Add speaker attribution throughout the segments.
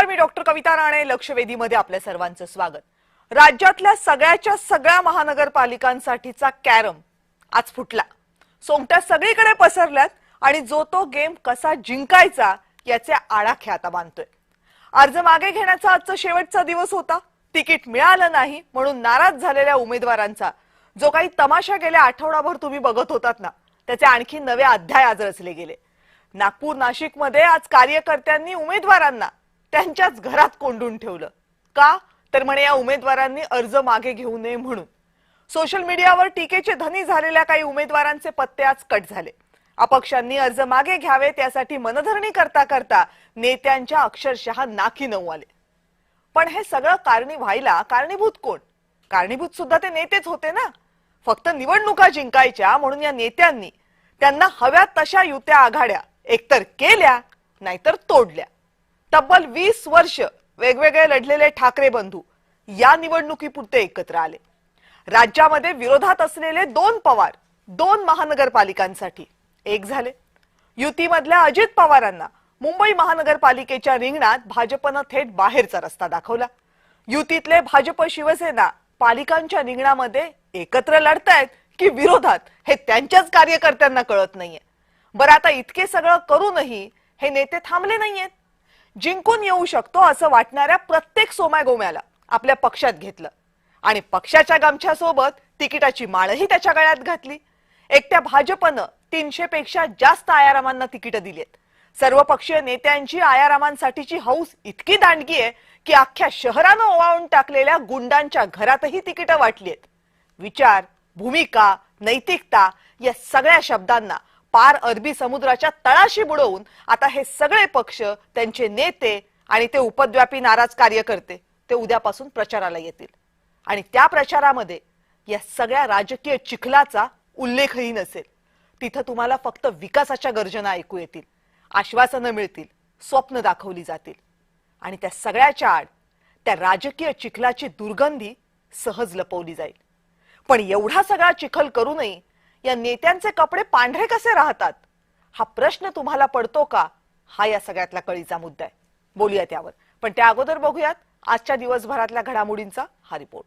Speaker 1: नमस्कार, मी डॉक्टर कविता राणे. लक्षवेधीमध्ये आपल्या सर्वांचं स्वागत. राज्यातल्या सगळ्या महानगरपालिकांसाठीचा कॅरम आज फुटला. सोंगट्या सगळीकडे पसरल्यात आणि जो तो गेम कसा जिंकायचा याचे आडाखे आता बांधतोय. अर्ज मागे घेण्याचा आजचा शेवटचा दिवस होता. तिकीट मिळालं नाही म्हणून नाराज झालेल्या उमेदवारांचा जो काही तमाशा गेल्या आठवडाभर तुम्ही बघत होतात ना, त्याचे आणखी नवे अध्याय आज रचले गेले. नागपूर नाशिकमध्ये आज कार्यकर्त्यांनी उमेदवारांना त्यांच्याच घरात कोंडून ठेवलं. का तर म्हणे या उमेदवारांनी अर्ज मागे घेऊ नये म्हणून. सोशल मीडियावर टीकेचे धनी झालेल्या काही उमेदवारांचे पत्ते आज कट झाले. अपक्षांनी अर्ज मागे घ्यावेत यासाठी मनधरणी करता करता नेत्यांच्या अक्षरशः नाकी नऊ आले. पण हे सगळं व्हायला कारणीभूत कोण? कारणीभूत सुद्धा ते नेतेच होते ना. फक्त निवडणुका जिंकायच्या म्हणून या नेत्यांनी त्यांना हव्या तशा युत्या आघाड्या एकतर केल्या नाहीतर तोडल्या. तब्बल 20 वर्ष वेगवेगळे लढलेले ठाकरे बंधू या निवडणुकीपुरते एकत्र आले. राज्यामध्ये विरोधात असलेले 2 पवार 2 महानगरपालिकांसाठी एक झाले. युतीमधल्या अजित पवारांना मुंबई महानगरपालिकेच्या रिंगणात भाजपनं थेट बाहेरचा रस्ता दाखवला. युतीतले भाजप शिवसेना पालिकांच्या रिंगणामध्ये एकत्र लढतायत की विरोधात हे त्यांच्याच कार्यकर्त्यांना कळत नाहीये. बरं, आता इतके सगळं करूनही हे नेते थांबले नाहीयेत. जिंकून येऊ शकतो असं वाटणाऱ्या प्रत्येक सोम्यागोम्याला आपल्या पक्षात घेतलं आणि पक्षाच्या गमछासोबत तिकिटाची माळही त्याच्या गळ्यात घातली. एकट्या भाजपनं 300 पेक्षा जास्त आयारामांना तिकीट दिलीत. सर्वपक्षीय नेत्यांची आयारामांसाठीची हौस इतकी दांडगी आहे की अख्ख्या शहरानं ओवाळून टाकलेल्या गुंडांच्या घरातही तिकीटं वाटलीत. विचार, भूमिका, नैतिकता या सगळ्या शब्दांना पार अरबी समुद्राच्या तळाशी बुडवून आता हे सगळे पक्ष, त्यांचे नेते आणि ते उपद्व्यापी नाराज कार्यकर्ते ते उद्यापासून प्रचाराला येतील. आणि त्या प्रचारामध्ये या सगळ्या राजकीय चिखलाचा उल्लेखही नसेल. तिथं तुम्हाला फक्त विकासाच्या गर्जना ऐकू येतील, आश्वासनं मिळतील, स्वप्न दाखवली जातील आणि त्या सगळ्याच्या आड त्या राजकीय चिखलाची दुर्गंधी सहज लपवली जाईल. पण एवढा सगळा चिखल करूनही या नेत्यांचे कपडे पांढरे कसे राहतात हा प्रश्न तुम्हाला पडतो का? हा या सगळ्यातला कळीचा मुद्दा आहे. बोलूया त्यावर. पण त्या अगोदर बघूयात आजच्या दिवसभरातल्या घडामोडींचा हा रिपोर्ट.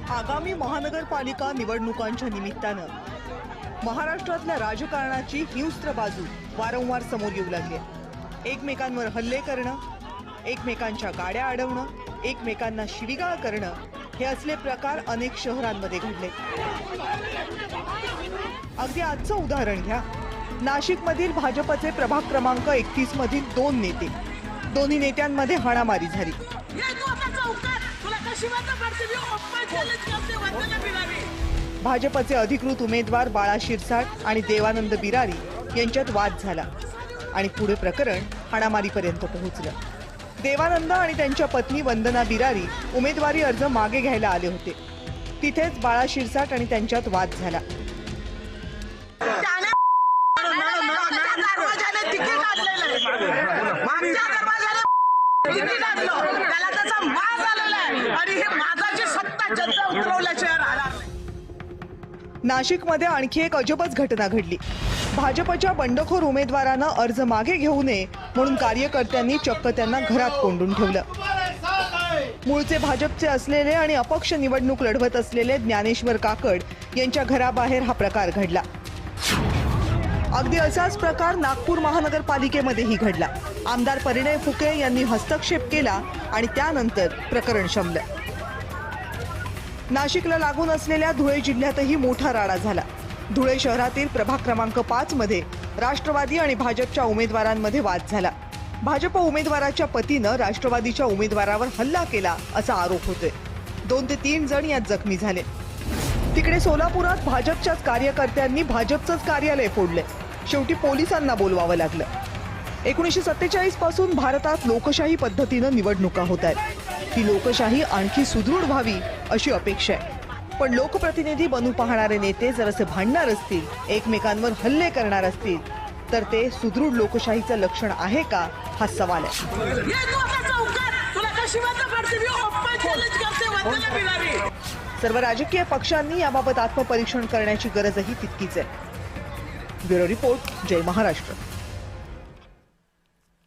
Speaker 1: आगामी महानगरपालिका निवडणुकांच्या निमित्तानं महाराष्ट्रातल्या राजकारणाची हिंस्त्र बाजू वारंवार समोर येऊ लागली. एकमेकांवर हल्ले करणं, एकमेकांच्या गाड्या अडवणं, एकमेकांना शिवीगाळ करणं हे असले प्रकार अनेक शहरांमध्ये घडले. अगदी आजचं उदाहरण घ्या. नाशिकमधील भाजपचे प्रभाग क्रमांक 31 मधील 2 नेते, दोन्ही नेत्यांमध्ये हाणामारी झाली. भाजपचे अधिकृत उमेदवार बाळा शिरसाट आणि देवानंद बिरारी यांच्यात वाद झाला आणि पुढे प्रकरण हाणामारीपर्यंत पोहोचलं. देवानंद आणि त्यांच्या पत्नी वंदना बिरारी उमेदवारी अर्ज मागे घ्यायला आले होते. तिथेच बाळा शिरसाट आणि त्यांच्यात वाद झाला. नाशिकमध्ये आणखी एक अजबच घटना घडली. भाजपच्या बंडखोर उमेदवारांना अर्ज मागे घेऊ नये म्हणून कार्यकर्त्यांनी चक्क त्यांना घरात कोंडून ठेवलं. मूळचे भाजपचे असलेले आणि अपक्ष निवडणूक लढवत असलेले ज्ञानेश्वर काकड यांच्या घराबाहेर हा प्रकार घडला. अगदी असाच प्रकार नागपूर महानगरपालिकेमध्येही घडला. आमदार परिणय फुके यांनी हस्तक्षेप केला आणि त्यानंतर प्रकरण शमलं. नाशिकला लागून असलेल्या धुळे जिल्ह्यातही मोठा राडा झाला. धुळे शहरातील प्रभाग क्रमांक 5 मध्ये राष्ट्रवादी आणि भाजपच्या उमेदवारांमध्ये वाद झाला. भाजप उमेदवाराच्या पतीनं राष्ट्रवादीच्या उमेदवारावर हल्ला केला असा आरोप होतोय. 2 ते 3 जण यात जखमी झाले. तिकडे सोलापुरात भाजपच्याच कार्यकर्त्यांनी भाजपचंच कार्यालय फोडले. शेवटी पोलिसांना बोलवावं लागलं. 1947 पासून भारतात लोकशाही पद्धतीनं निवडणुका होत आहेत. ही लोकशाही आणखी सुदृढ व्हावी अशी अपेक्षा आहे. पण लोकप्रतिनिधी बनू पाहणारे नेते जर असे भांडणार असतील, एकमेकांवर हल्ले करणार असतील तर ते सुदृढ लोकशाहीचं लक्षण आहे का हा सवाल आहे. सर्व राजकीय पक्षांनी याबाबत आत्मपरीक्षण करण्याची गरजही तितकीच आहे. ब्युरो रिपोर्ट, जय महाराष्ट्र.